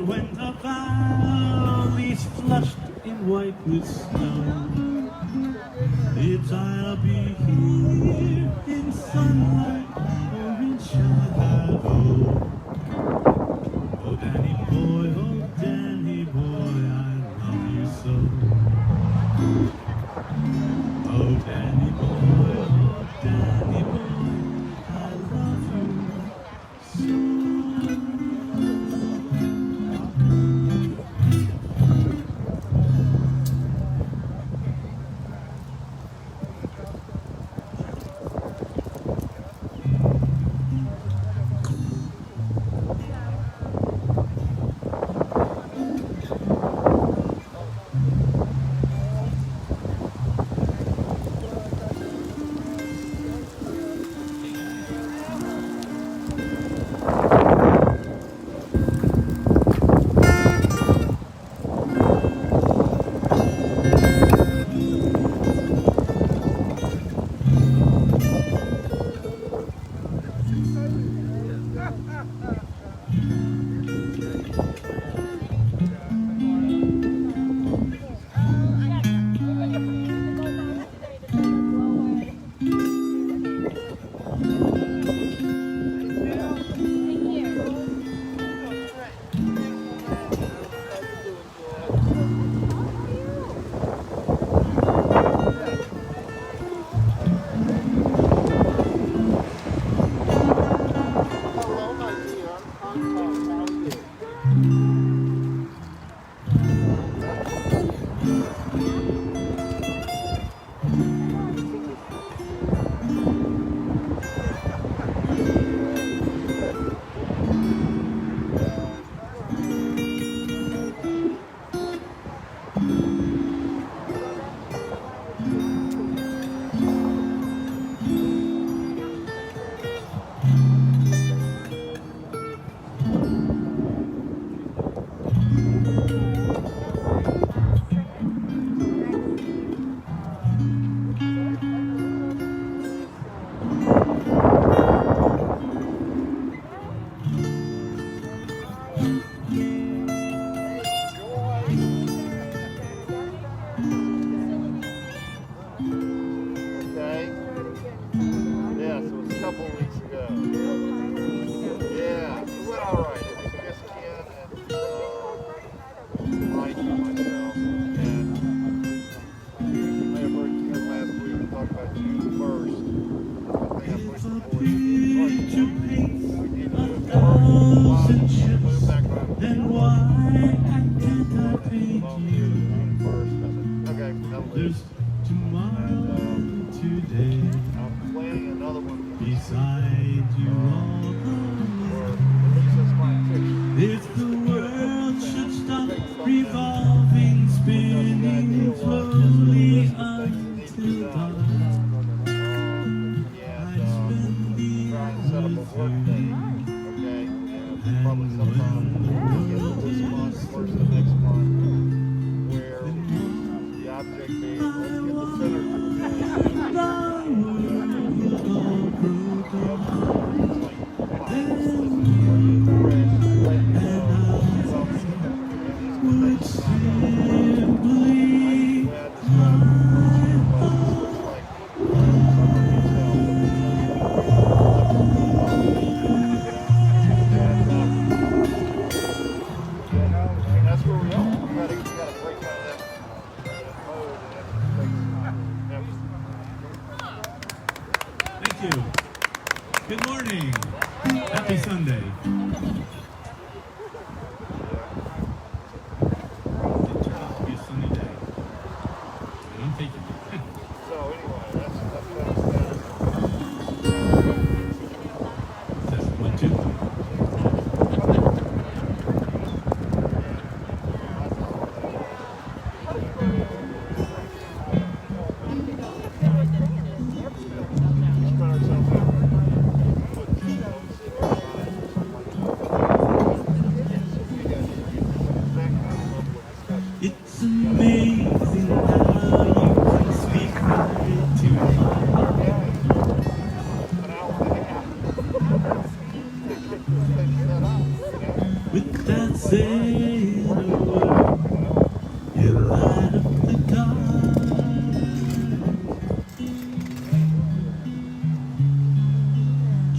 when the valley's flushed in white with snow, it's I'll be here in sunlight or in shadow. Oh Danny boy, I love you so. Oh Danny boy, I love you so. without saying a word. You light up the dark.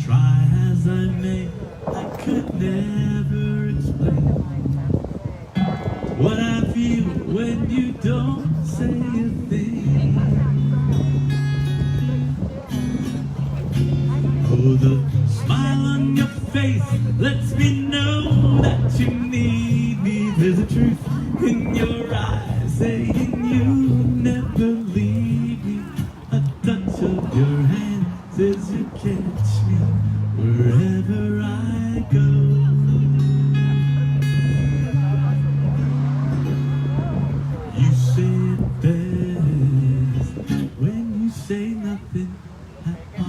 Try as I may, I could never explain what I feel when you don't say a thing. Oh, the smile on your face lets me know that you need me. There's a truth in your eyes saying you never leave me. A touch of your hand says you catch me wherever I go. You say it best when you say nothing at all.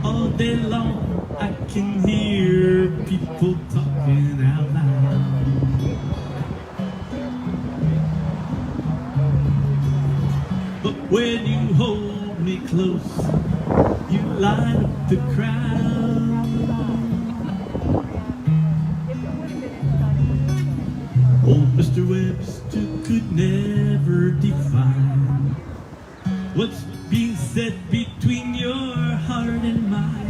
All day long I can hear people talking out loud. But when you hold me close, you light up the crowd. Old Mr. Webster could never define what's being said between your heart and mine.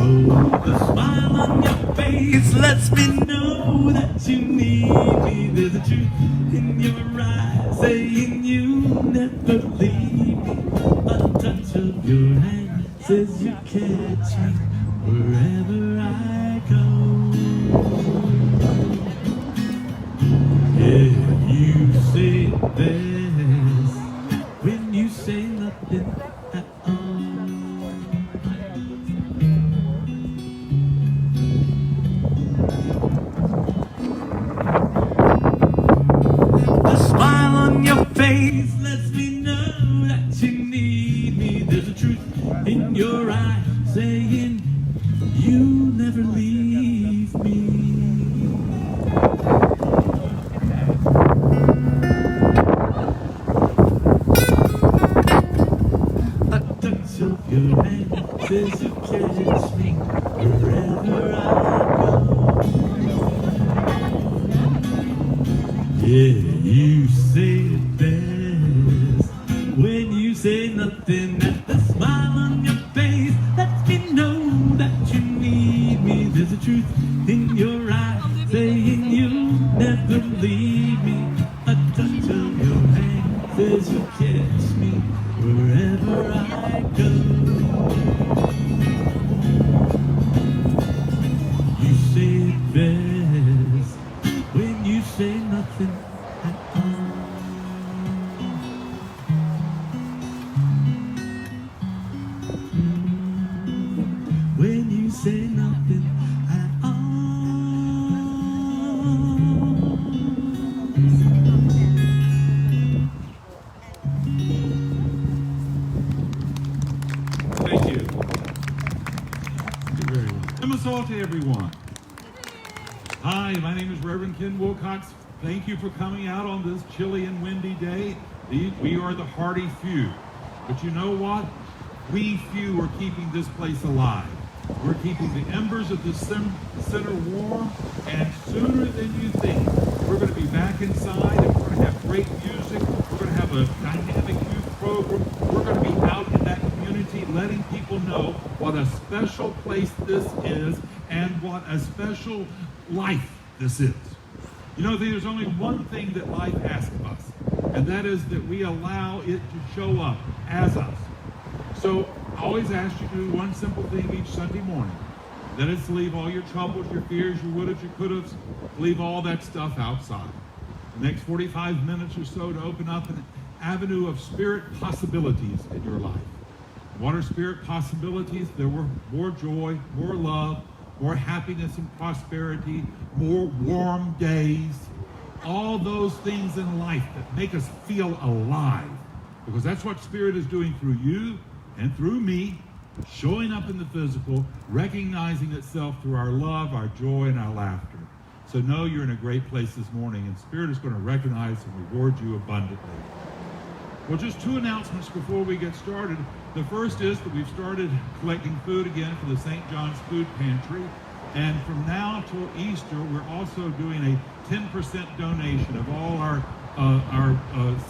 Oh, the smile on your face lets me know that you need me. There's a truth in your eyes saying you never leave me. A touch of your hand says you catch me wherever I go. Yeah, you say it best when you say nothing at all. The smile on your face lets me know that you need me. There's a truth in your eye saying you never leave me. A touch of your hand says you catch me wherever I go. Yeah, you say it best when you say nothing. At the smile on your face lets me know that you need me. There's a truth in your eyes saying you'll never leave me. A touch of your hand says you catch me wherever I go. You say it best when you say nothing at all. When you say nothing at all. Thank you. You're very welcome. Namaste to everyone. Hi, my name is Reverend Ken Wilcox. Thank you for coming out on this chilly and windy day. We are the hardy few. But you know what? We few are keeping this place alive. We're keeping the embers of the center warm, and sooner than you think, we're going to be back inside, and we're going to have great music. We're going to have a dynamic youth program. We're going to be out in that community letting people know what a special place this is and what a special life this is. You know, there's only one thing that life asks of us, and that is that we allow it to show up as us. So I always ask you to do one simple thing each Sunday morning. That is to leave all your troubles, your fears, your would-haves, your could-haves, leave all that stuff outside. The next 45 minutes or so to open up an avenue of spirit possibilities in your life. What are spirit possibilities? There were more joy, more love, more happiness and prosperity, more warm days, all those things in life that make us feel alive. Because that's what Spirit is doing through you and through me, showing up in the physical, recognizing itself through our love, our joy, and our laughter. So know you're in a great place this morning, and Spirit is going to recognize and reward you abundantly. Well, just two announcements before we get started. The first is that we've started collecting food again for the St. John's Food Pantry. And from now till Easter, we're also doing a 10% donation of all our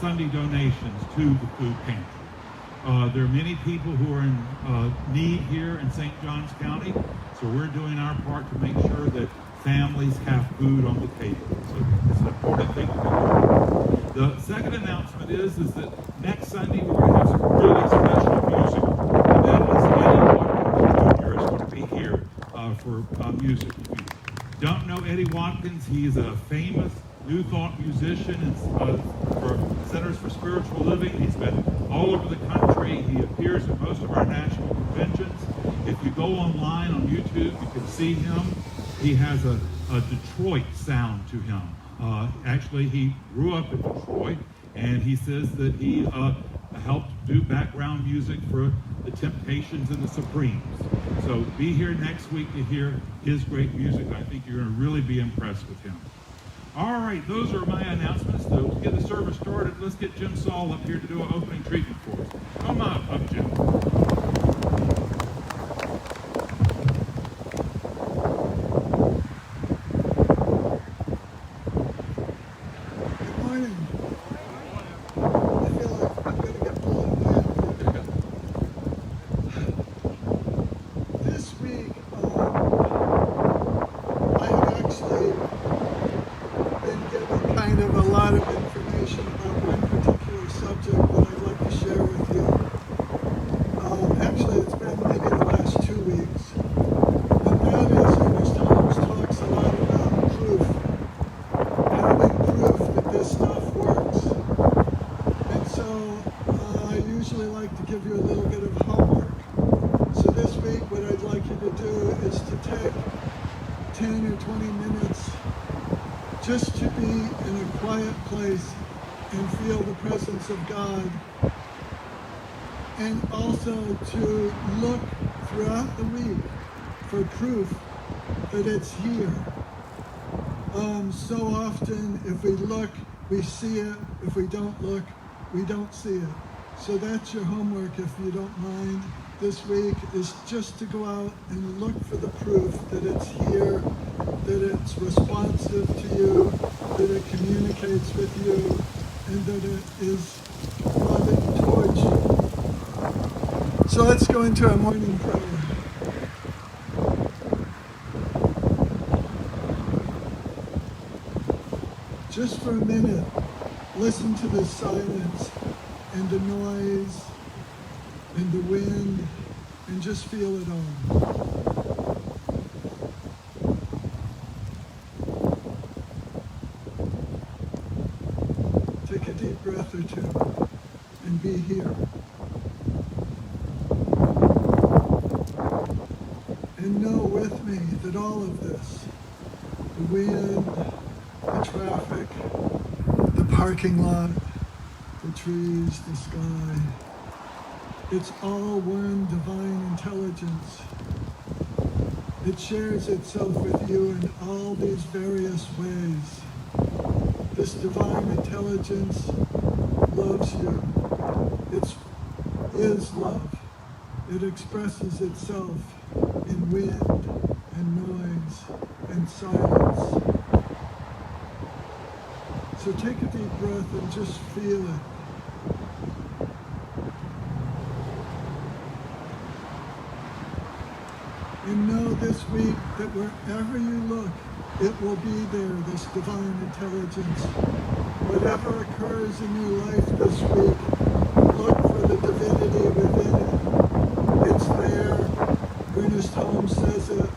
Sunday donations to the food pantry. There are many people who are in need here in St. Johns County, so we're doing our part to make sure that families have food on the table. So it's an important thing to do. The second announcement is that next Sunday we're going to have some really special music. And that is Eddie Watkins Jr. is going to be here for music. If you don't know Eddie Watkins, he is a famous New Thought musician and for Centers for Spiritual Living. He's been all over the country. He appears at most of our national conventions. If you go online on YouTube, you can see him. He has a Detroit sound to him. Actually, he grew up in Detroit, and he says that he helped do background music for the Temptations and the Supremes. So be here next week to hear his great music. I think you're going to really be impressed with him. All right, those are my announcements. To get the service started, let's get Jim Saul up here to do an opening treatment for us. Come on up, Jim. Just to be in a quiet place and feel the presence of God, and also to look throughout the week for proof that it's here. So often if we look, we see it. If we don't look, we don't see it. So that's your homework, if you don't mind, this week, is just to go out and look for the proof that it's here, that it's responsive to you, that it communicates with you, and that it is loving towards you. So let's go into our morning prayer. Just for a minute, listen to the silence and the noise and the wind, and just feel it all. Take a deep breath or two and be here. And know with me that all of this, the wind, the traffic, the parking lot, the trees, the sky, it's all one divine intelligence. It shares itself with you in all these various ways. This divine intelligence loves you. It is love. It expresses itself in wind and noise and silence. So take a deep breath and just feel it. And know this week that wherever you look, it will be there, this divine intelligence. Whatever occurs in your life this week, look for the divinity within it. It's there. Ernest Holmes says it.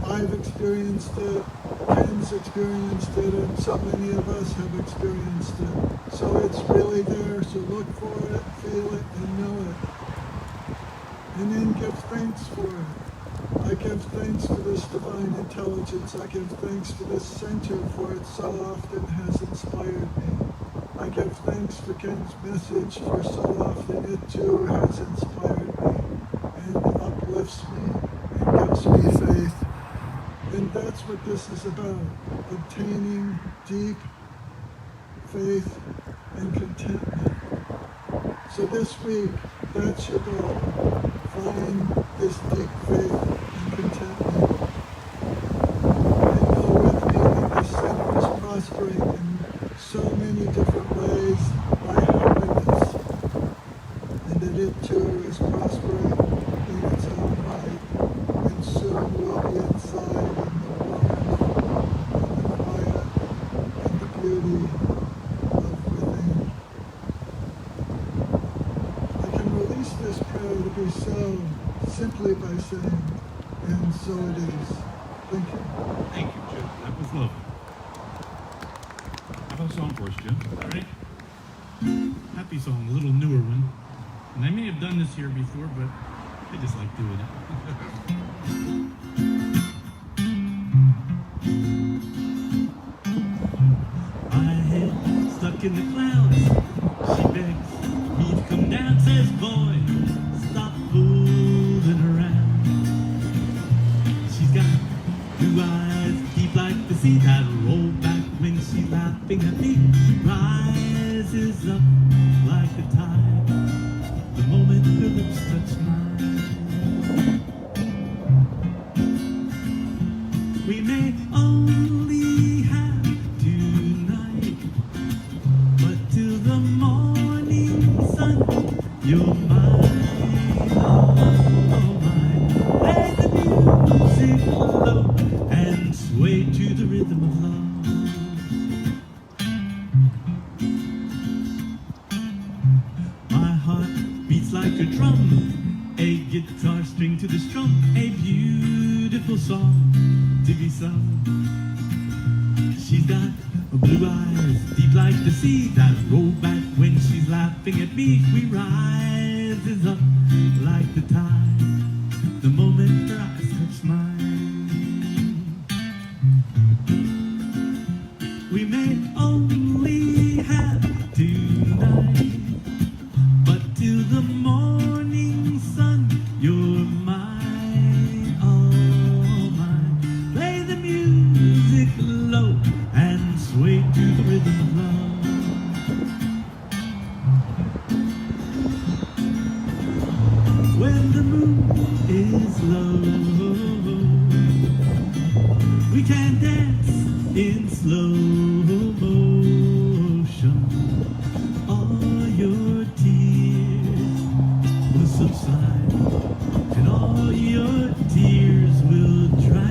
I've experienced it. Ken's experienced it, and so many of us have experienced it. So it's really there. So look for it, feel it, and know it. And then give thanks for it. I give thanks for this divine intelligence. I give thanks for this center, for it so often has inspired me. I give thanks for Ken's message, for so often it too has inspired me and uplifts me and gives me faith. And And that's what this is about, obtaining deep faith and contentment. So this week, that's your goal. Find this deep faith and contentment. And know with me that this center is prospering in so many different ways by holiness, and that it too is prospering in its own right, and soon will be inside in the warmth and the quiet and the beauty of within. I can release this prayer to be so simply by saying, and so it is. Thank you. Thank you, Jim. That was lovely. How about a song for us, Jim? All right. Happy song, a little newer one. And I may have done this here before, but I just like doing it. My head stuck in the clouds. She begs me to come down, says, boy, stop fooling around. She's got blue eyes deep like the sea that roll back when she's laughing at me. Rises up like the tide the moment her lips touch mine. We may only have tonight, but till the morning sun, you're mine, oh mine. Let the music flow and sway to the rhythm of love. My heart beats like a drum, a guitar string to the strum, a beautiful song to be sung. She's got blue eyes deep like the sea that roll back when she's laughing at me. We rises up like the tide the moment her eyes touch mine. We may only have tonight, but till the morning sun, you're mine, oh mine. Play the music low and sway to the rhythm of love. When the moon is low, we can dance in slow motion. All your tears will subside, and all your tears will dry.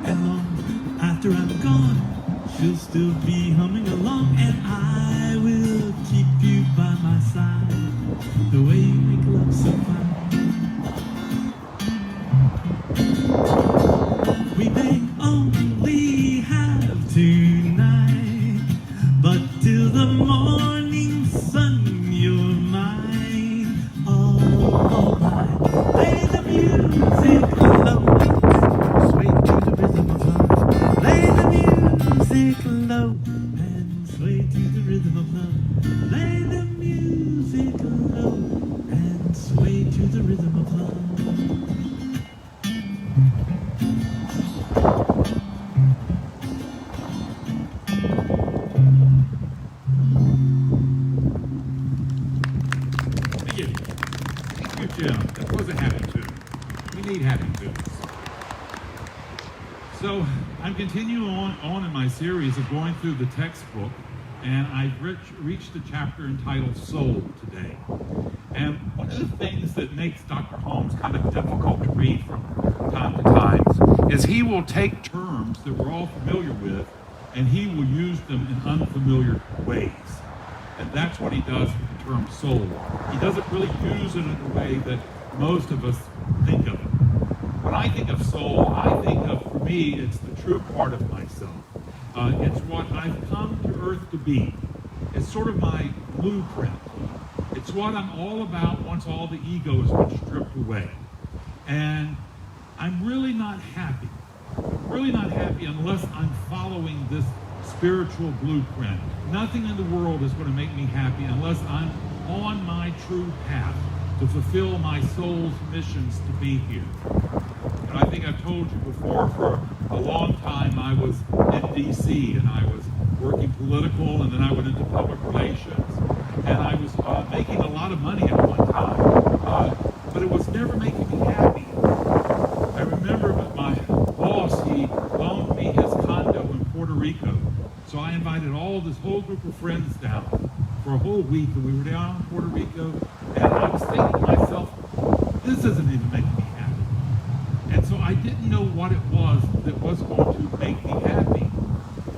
And long after I'm gone, she'll still be humming along, and I will keep you by my side, the way you make love so fine. We may only have tonight, but till the morning sun, you're mine, oh mine. Play the music low and sway to the rhythm of love. Play the music low and sway to the rhythm of love. Play the music low and sway to the rhythm of love. Thank you. Thank you, Jim. That was a happy tune. We need happy tunes. So I'm continuing on in my series of going through the textbook, and I've reached the chapter entitled Soul today. And one of the things that makes Dr. Holmes kind of difficult to read from time to time is he will take terms that we're all familiar with, and he will use them in unfamiliar ways. And that's what he does with the term soul. He doesn't really use it in a way that most of us think of it. When I think of soul, I think of, for me, it's the true part of myself. It's what I've come to earth to be. It's sort of my blueprint. It's what I'm all about once all the ego has been stripped away. And I'm really not happy. Really not happy unless I'm following this spiritual blueprint. Nothing in the world is going to make me happy unless I'm on my true path to fulfill my soul's missions to be here. And I think I've told you before, for a long time I was in D.C. and I was working political, and then I went into public relations, and I was making a lot of money at one time, but it was never making me happy. I remember my boss, he loaned me his condo in Puerto Rico, so I invited this whole group of friends down for a whole week, and we were down in Puerto Rico, and I was thinking to myself, this isn't even making me happy. And so I didn't know what it was that was going to make me happy.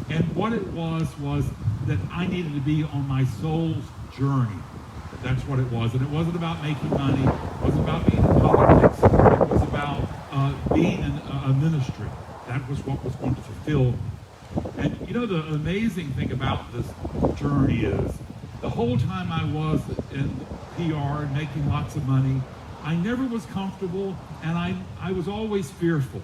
And what it was that I needed to be on my soul's journey. That's what it was. And it wasn't about making money. It wasn't about being in politics. It was about being in a ministry. That was what was going to fulfill me. And you know, the amazing thing about this journey is the whole time I was in PR and making lots of money, I never was comfortable, and I was always fearful.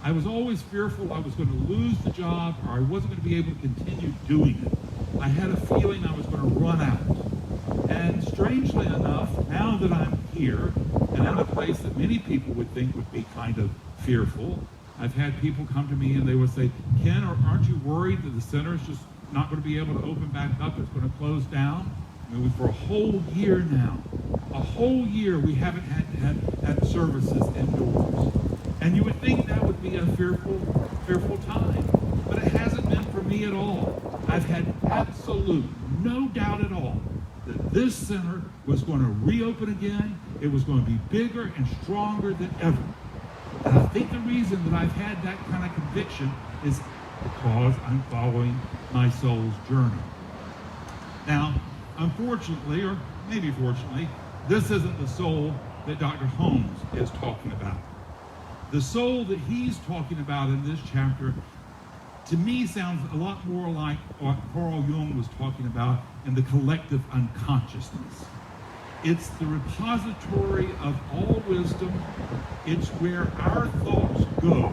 I was always fearful I was going to lose the job, or I wasn't going to be able to continue doing it. I had a feeling I was going to run out. And strangely enough, now that I'm here, and in a place that many people would think would be kind of fearful, I've had people come to me and they would say, Ken, aren't you worried that the center is just not going to be able to open back up? It's going to close down? I mean, for a whole year now, a whole year we haven't had services indoors. And you would think that would be a fearful time. But it hasn't been for me at all. I've had absolute no doubt at all that this center was going to reopen again. It was going to be bigger and stronger than ever. And I think the reason that I've had that kind of conviction is because I'm following my soul's journey. Now, unfortunately, or maybe fortunately, this isn't the soul that Dr. Holmes is talking about. The soul that he's talking about in this chapter, to me, sounds a lot more like what Carl Jung was talking about in the collective unconsciousness. It's the repository of all wisdom. It's where our thoughts go,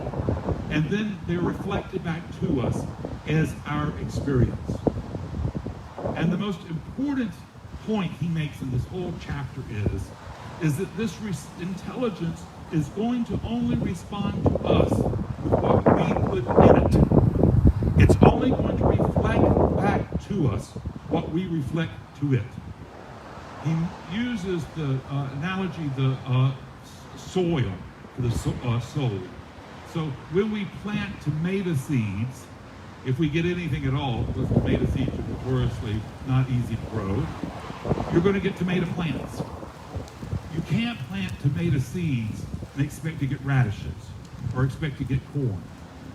and then they're reflected back to us as our experience. And the most important point he makes in this whole chapter is that this intelligence is going to only respond to us with what we put in it. It's only going to reflect back to us what we reflect to it. He uses the analogy, the soil for the soul. So when we plant tomato seeds, if we get anything at all, because tomato seeds are notoriously not easy to grow, you're going to get tomato plants. You can't plant tomato seeds and expect to get radishes or expect to get corn.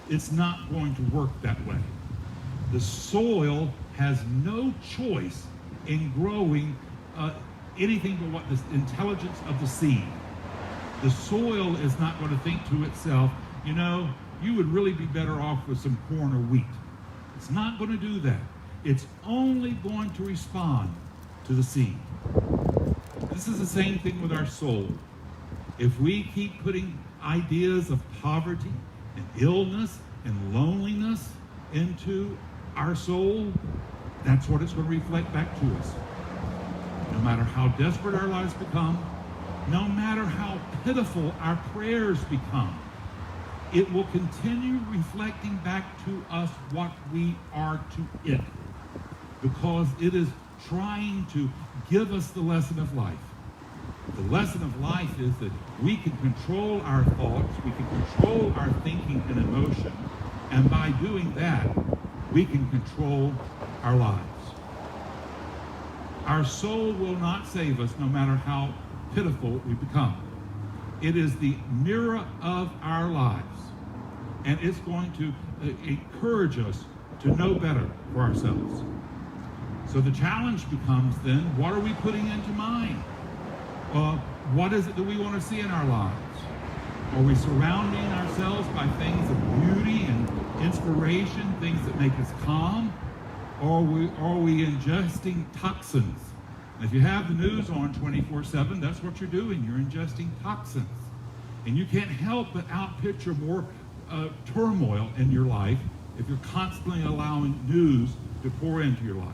It's not going to work that way. The soil has no choice in growing anything but what the intelligence of the seed. The soil is not going to think to itself, you know, you would really be better off with some corn or wheat. It's not going to do that. It's only going to respond to the seed. This is the same thing with our soul. If we keep putting ideas of poverty and illness and loneliness into our soul, that's what it's going to reflect back to us. No matter how desperate our lives become, no matter how pitiful our prayers become, it will continue reflecting back to us what we are to it, because it is trying to give us the lesson of life. The lesson of life is that we can control our thoughts, we can control our thinking and emotion, and by doing that, we can control our lives. Our soul will not save us no matter how pitiful we become. It is the mirror of our lives, and it's going to encourage us to know better for ourselves. So the challenge becomes then, what are we putting into mind? What is it that we want to see in our lives? Are we surrounding ourselves by things of beauty and inspiration, things that make us calm, or are we ingesting toxins? And if you have the news on 24/7, that's what you're doing. You're ingesting toxins. And you can't help but outpicture more turmoil in your life if you're constantly allowing news to pour into your life.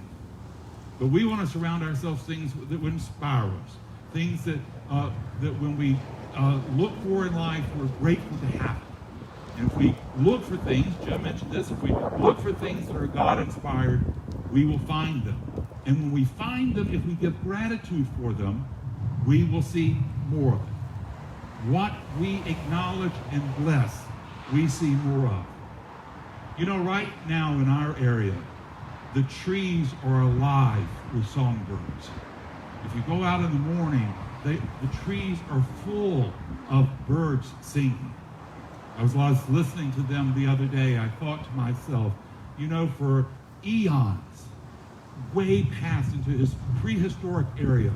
But we want to surround ourselves with things that would inspire us, things that when we look for in life, we're grateful to have. And if we look for things, Jim mentioned this, if we look for things that are God-inspired, we will find them. And when we find them, if we give gratitude for them, we will see more of it. What we acknowledge and bless, we see more of. You know, right now in our area, the trees are alive with songbirds. If you go out in the morning, the trees are full of birds singing. As I was listening to them the other day, I thought to myself, you know, for eons, way past into his prehistoric area,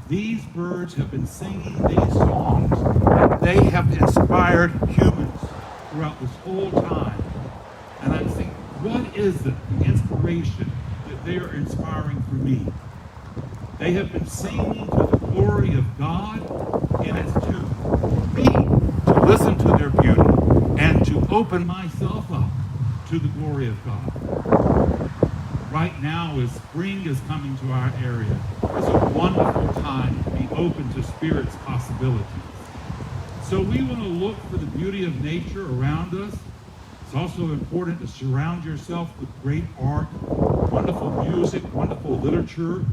these birds have been singing these songs, and they have inspired humans throughout this whole time. And I'm thinking, what is the inspiration that they are inspiring for me? They have been singing to the glory of God, and it's to me to listen to their beauty and to open myself up to the glory of God. Right now, as spring is coming to our area, it's a wonderful time to be open to Spirit's possibilities. So we want to look for the beauty of nature around us. It's also important to surround yourself with great art, wonderful music, wonderful literature.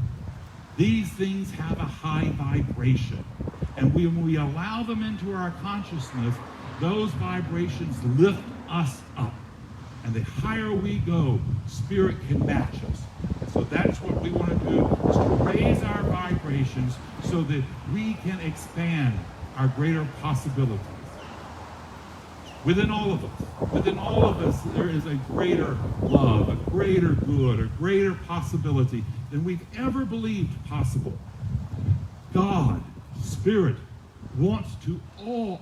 These things have a high vibration. And when we allow them into our consciousness, those vibrations lift us up. And the higher we go, Spirit can match us. So that's what we want to do, is to raise our vibrations so that we can expand our greater possibilities. Within all of us, there is a greater love, a greater good, a greater possibility than we've ever believed possible. God, Spirit, wants to awe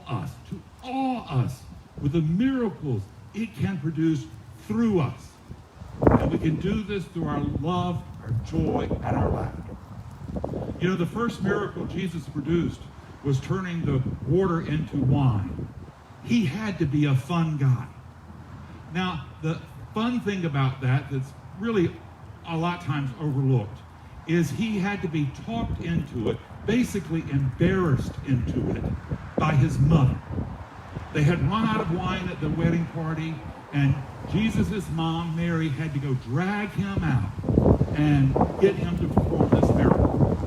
us with the miracles it can produce through us. And we can do this through our love, our joy, and our laughter. You know, the first miracle Jesus produced was turning the water into wine. He had to be a fun guy. Now, the fun thing about that that's really a lot of times overlooked is he had to be talked into it, basically embarrassed into it by his mother. They had run out of wine at the wedding party, and Jesus' mom, Mary, had to go drag him out and get him to perform this miracle.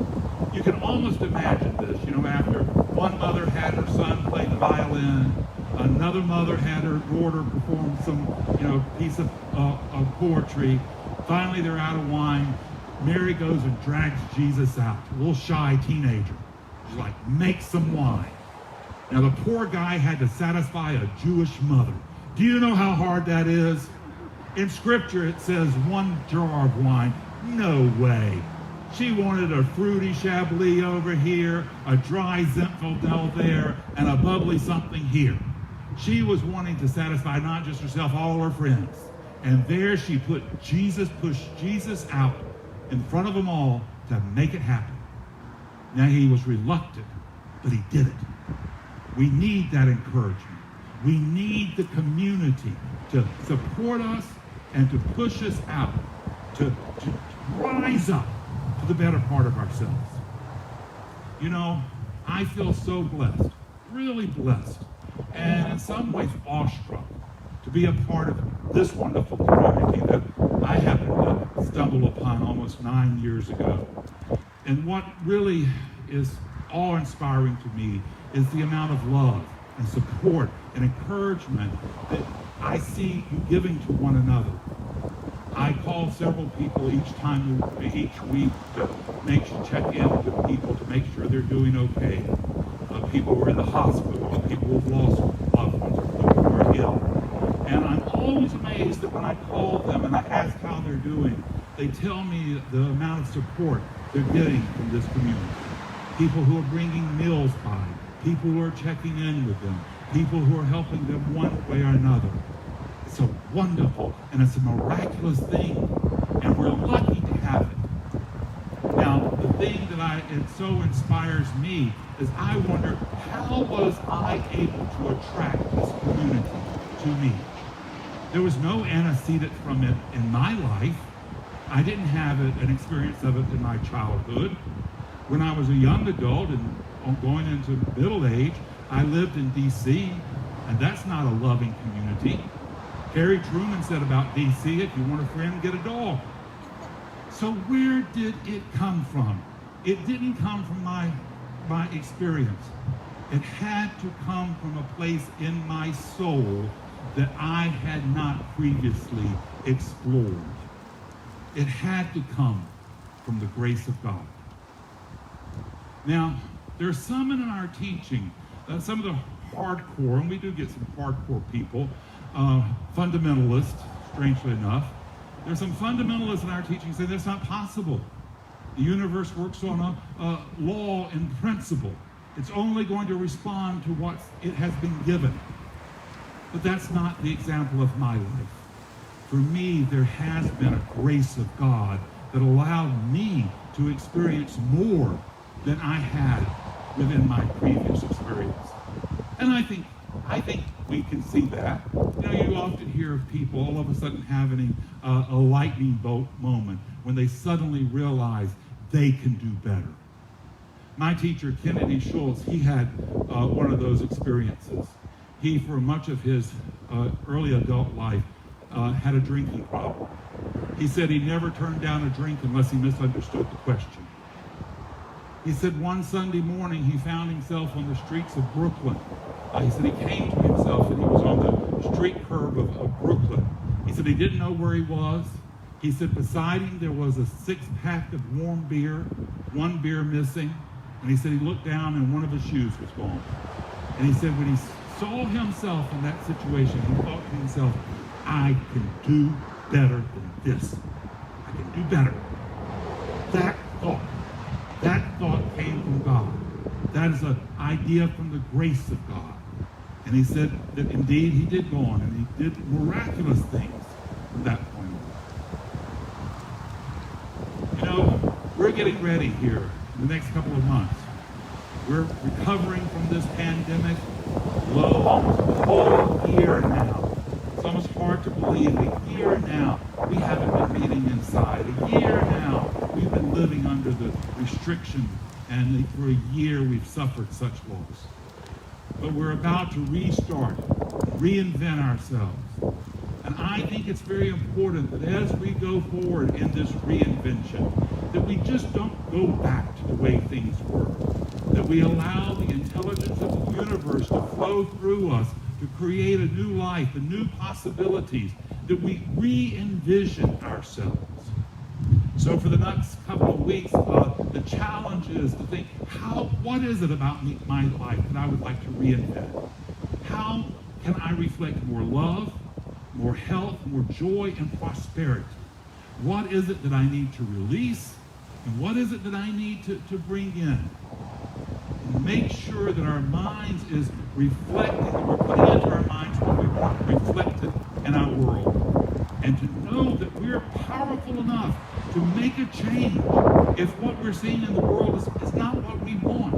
You can almost imagine this, you know, after one mother had her son play the violin, another mother had her daughter perform some, piece of poetry. Finally, they're out of wine. Mary goes and drags Jesus out, a little shy teenager. She's like, make some wine. Now, the poor guy had to satisfy a Jewish mother. Do you know how hard that is? In Scripture, it says 1 jar of wine. No way. She wanted a fruity Chablis over here, a dry Zinfandel there, and a bubbly something here. She was wanting to satisfy not just herself, all her friends. And there she pushed Jesus out in front of them all to make it happen. Now, he was reluctant, but he did it. We need that encouragement. We need the community to support us and to push us out, to rise up to the better part of ourselves. You know, I feel so blessed, really blessed, and in some ways awestruck to be a part of this wonderful community that I happened to stumble upon almost 9 years ago. And what really is awe-inspiring to me is the amount of love and support and encouragement that I see you giving to one another. I call several people each week to check in with people to make sure they're doing okay. People who are in the hospital, people who've lost loved ones, or people who are ill. And I'm always amazed that when I call them and I ask how they're doing, they tell me the amount of support they're getting from this community. People who are bringing meals by, people who are checking in with them, people who are helping them one way or another. It's a wonderful and it's a miraculous thing, and we're lucky to have it. Now, the thing that it so inspires me is I wonder, how was I able to attract this community to me? There was no antecedent from it in my life. I didn't have an experience of it in my childhood. When I was a young adult and going into middle age, I lived in D.C., and that's not a loving community. Harry Truman said about D.C., if you want a friend, get a dog. So where did it come from? It didn't come from my experience. It had to come from a place in my soul that I had not previously explored. It had to come from the grace of God. Now, there's some in our teaching, some of the hardcore, and we do get some hardcore people, fundamentalists, strangely enough. There's some fundamentalists in our teaching saying that's not possible. The universe works on a law and principle. It's only going to respond to what it has been given. But that's not the example of my life. For me, there has been a grace of God that allowed me to experience more than I had within my previous experience. And I think we can see that. You know, you often hear of people all of a sudden having a lightning bolt moment when they suddenly realize they can do better. My teacher, Kennedy Schultz, he had one of those experiences. He, for much of his early adult life, had a drinking problem. He said he never turned down a drink unless he misunderstood the question. He said one Sunday morning he found himself on the streets of Brooklyn. He said he came to himself and he was on the street curb of Brooklyn. He said he didn't know where he was. He said beside him there was a 6-pack of warm beer, one beer missing. And he said he looked down and one of his shoes was gone. And he said when he saw himself in that situation, he thought to himself, I can do better than this. I can do better. That thought came from God. That is an idea from the grace of God. And he said that indeed he did go on and he did miraculous things from that point on. You know, we're getting ready here in the next couple of months. We're recovering from this pandemic. Almost a whole year now. It's almost hard to believe. A year now we haven't been meeting inside. A year now we've been living under the restriction, and for a year we've suffered such loss. But we're about to restart, reinvent ourselves. And I think it's very important that as we go forward in this reinvention, that we just don't go back to the way things were. That we allow the intelligence of the universe to flow through us to create a new life, the new possibilities, that we re-envision ourselves. So for the next couple of weeks, the challenge is to think, what is it about my life that I would like to reinvent? How can I reflect more love, more health, more joy, and prosperity? What is it that I need to release? And what is it that I need to bring in? And make sure that our minds is reflecting, that we're putting into our minds what we want reflected in our world. And to know that we're powerful enough to make a change if what we're seeing in the world is not what we want.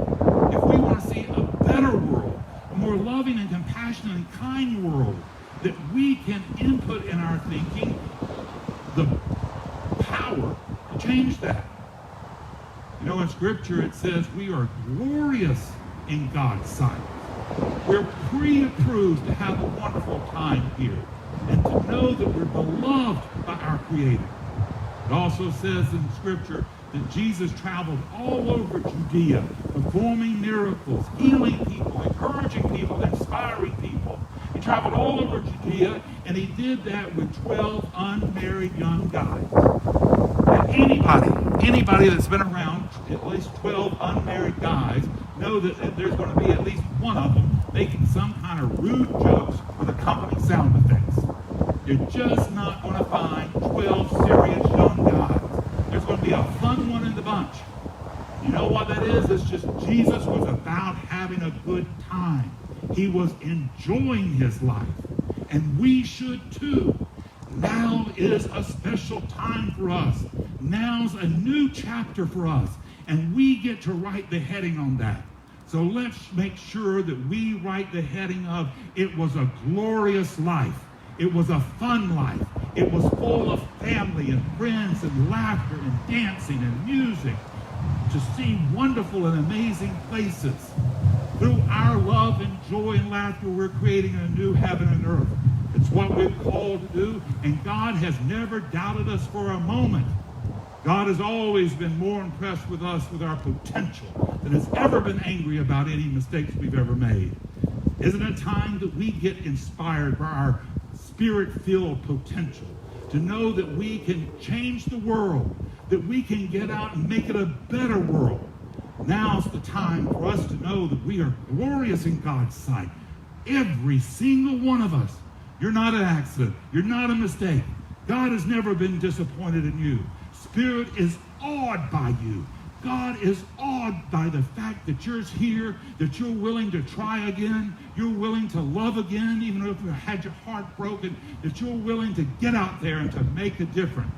If we want to see a better world, a more loving and compassionate and kind world, that we can input in our thinking the power to change that. You know, in Scripture it says we are glorious in God's sight. We're pre-approved to have a wonderful time here and to know that we're beloved by our Creator. It also says in Scripture that Jesus traveled all over Judea, performing miracles, healing people, encouraging people, inspiring people. He traveled all over Judea, and he did that with 12 unmarried young guys. And anybody that's been around at least 12 unmarried guys know that there's going to be at least one of them making some kind of rude jokes with accompanying sound effects. You're just not going to find 12 serious young guys. There's going to be a fun one in the bunch. You know what that is? It's just Jesus was about having a good time. He was enjoying his life. and we should too. Now is a special time for us. Now's a new chapter for us, and we get to write the heading on that. So let's make sure that we write the heading of, it was a glorious life. It was a fun life. It was full of family and friends and laughter and dancing and music, to see wonderful and amazing places. Through our love and joy and laughter, we're creating a new heaven and earth. It's what we're called to do, and God has never doubted us for a moment. God has always been more impressed with us, with our potential, than has ever been angry about any mistakes we've ever made. Isn't it time that we get inspired by our spirit-filled potential, to know that we can change the world, that we can get out and make it a better world? Now's the time for us to know that we are glorious in God's sight. Every single one of us. You're not an accident. You're not a mistake. God has never been disappointed in you. Spirit is awed by you. God is awed by the fact that you're here, that you're willing to try again, you're willing to love again, even if you had your heart broken, that you're willing to get out there and to make a difference.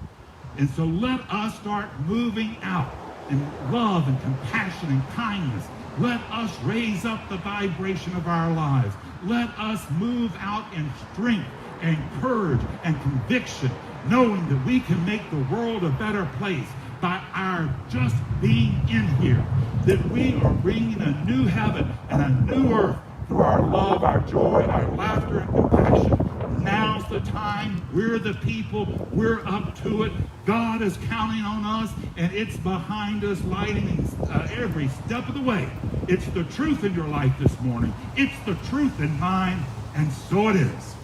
And so let us start moving out in love and compassion and kindness. Let us raise up the vibration of our lives. Let us move out in strength and courage and conviction, knowing that we can make the world a better place by our just being in here, that we are bringing a new heaven and a new earth through our love, our joy, our laughter, and compassion. Now's the time. We're the people. We're up to it. God is counting on us, and it's behind us, lighting every step of the way. It's the truth in your life this morning. It's the truth in mine, and so it is.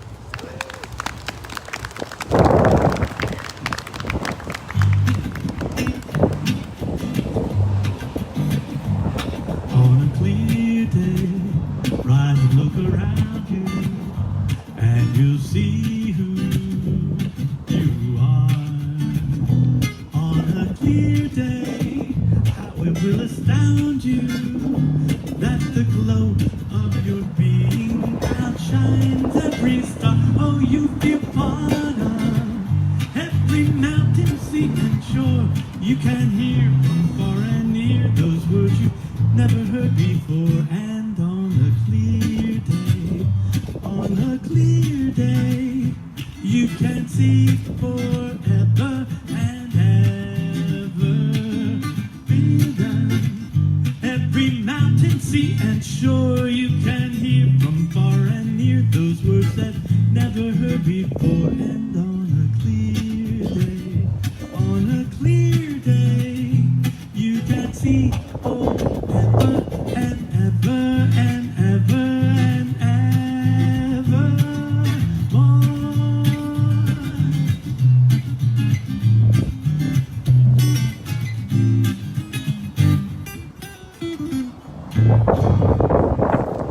On a clear day, rise and look around you, and you'll see who you are. On a clear day, how it will astound you that the glow of your being outshines every star. Oh, you feel part of every mountain, sea, and shore. You can hear from far and near those words you never heard before. And on a clear day, you can see forever and ever. Freedom, every mountain, sea, and shore. You can hear from far and near those words that never heard before. And on a clear day, you can see forever and ever and ever and ever more.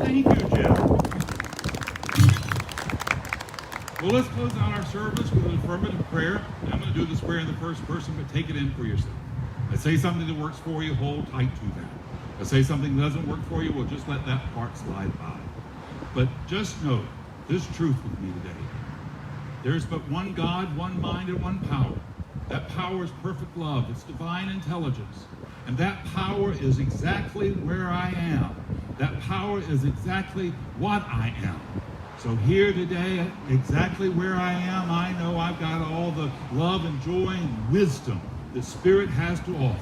Thank you, Jeff. Well, let's close out our service with an affirmative prayer. I'm going to do this prayer in the first person, but take it in for yourself. I say something that works for you, hold tight to that. I say something that doesn't work for you, well, just let that part slide by. But just know this truth with me today. There's but one God, one mind, and one power. That power is perfect love. It's divine intelligence. And that power is exactly where I am. That power is exactly what I am. So here today, exactly where I am, I know I've got all the love and joy and wisdom the Spirit has to offer.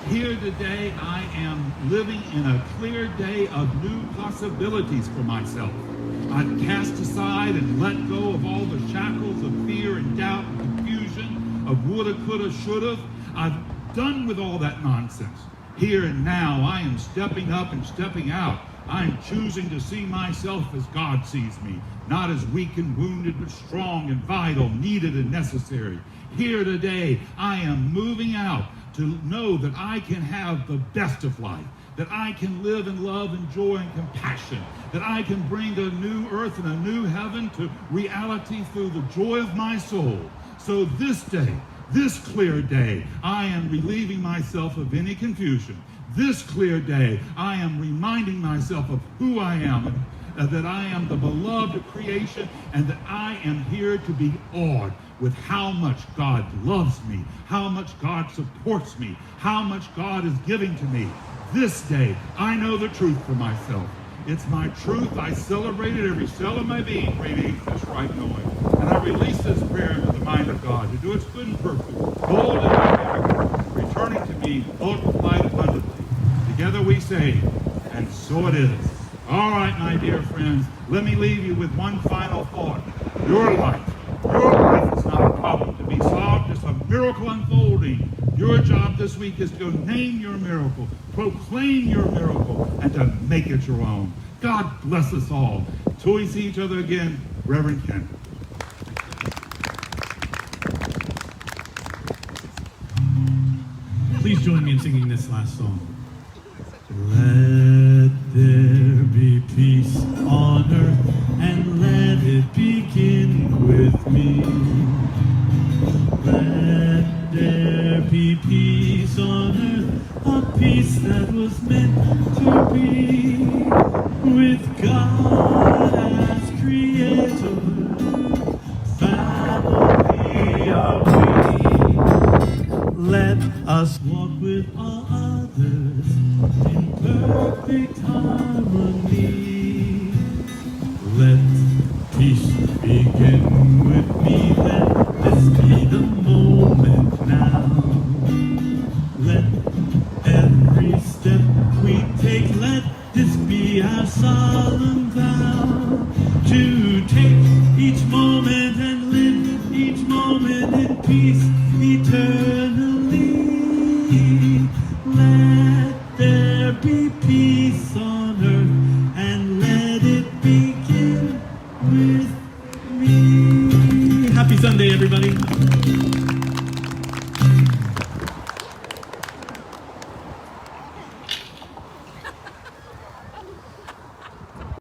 Here today, I am living in a clear day of new possibilities for myself. I've cast aside and let go of all the shackles of fear and doubt and confusion, of woulda, coulda, shoulda. I've done with all that nonsense. Here and now, I am stepping up and stepping out. I am choosing to see myself as God sees me, not as weak and wounded, but strong and vital, needed and necessary. Here today, I am moving out to know that I can have the best of life, that I can live in love and joy and compassion, that I can bring a new earth and a new heaven to reality through the joy of my soul. So this day, this clear day, I am relieving myself of any confusion. This clear day, I am reminding myself of who I am that I am the beloved of creation, and that I am here to be awed with how much God loves me, how much God supports me, how much God is giving to me. This day, I know the truth for myself. It's my truth. I celebrate it. Every cell of my being radiates this right knowing. And I release this prayer into the mind of God to do its good and perfect, bold and dynamic, returning to me multiplied abundantly. Together we say, and so it is. All right, my dear friends, let me leave you with one final thought. Your life is not a problem to be solved. It's a miracle unfolding. Your job this week is to name your miracle, proclaim your miracle, and to make it your own. God bless us all. Till we see each other again, Reverend Ken. Please join me in singing this last song. Let there be peace on earth, and let it begin with me. Let there be peace on earth, a peace that was meant to be. With God as creator, family are we. Let us walk with all others in perfect harmony. Let peace begin with me. Let this be the moment now. Let every step we take, let this be our solemn vow. To take each moment and live each moment in peace eternally. Let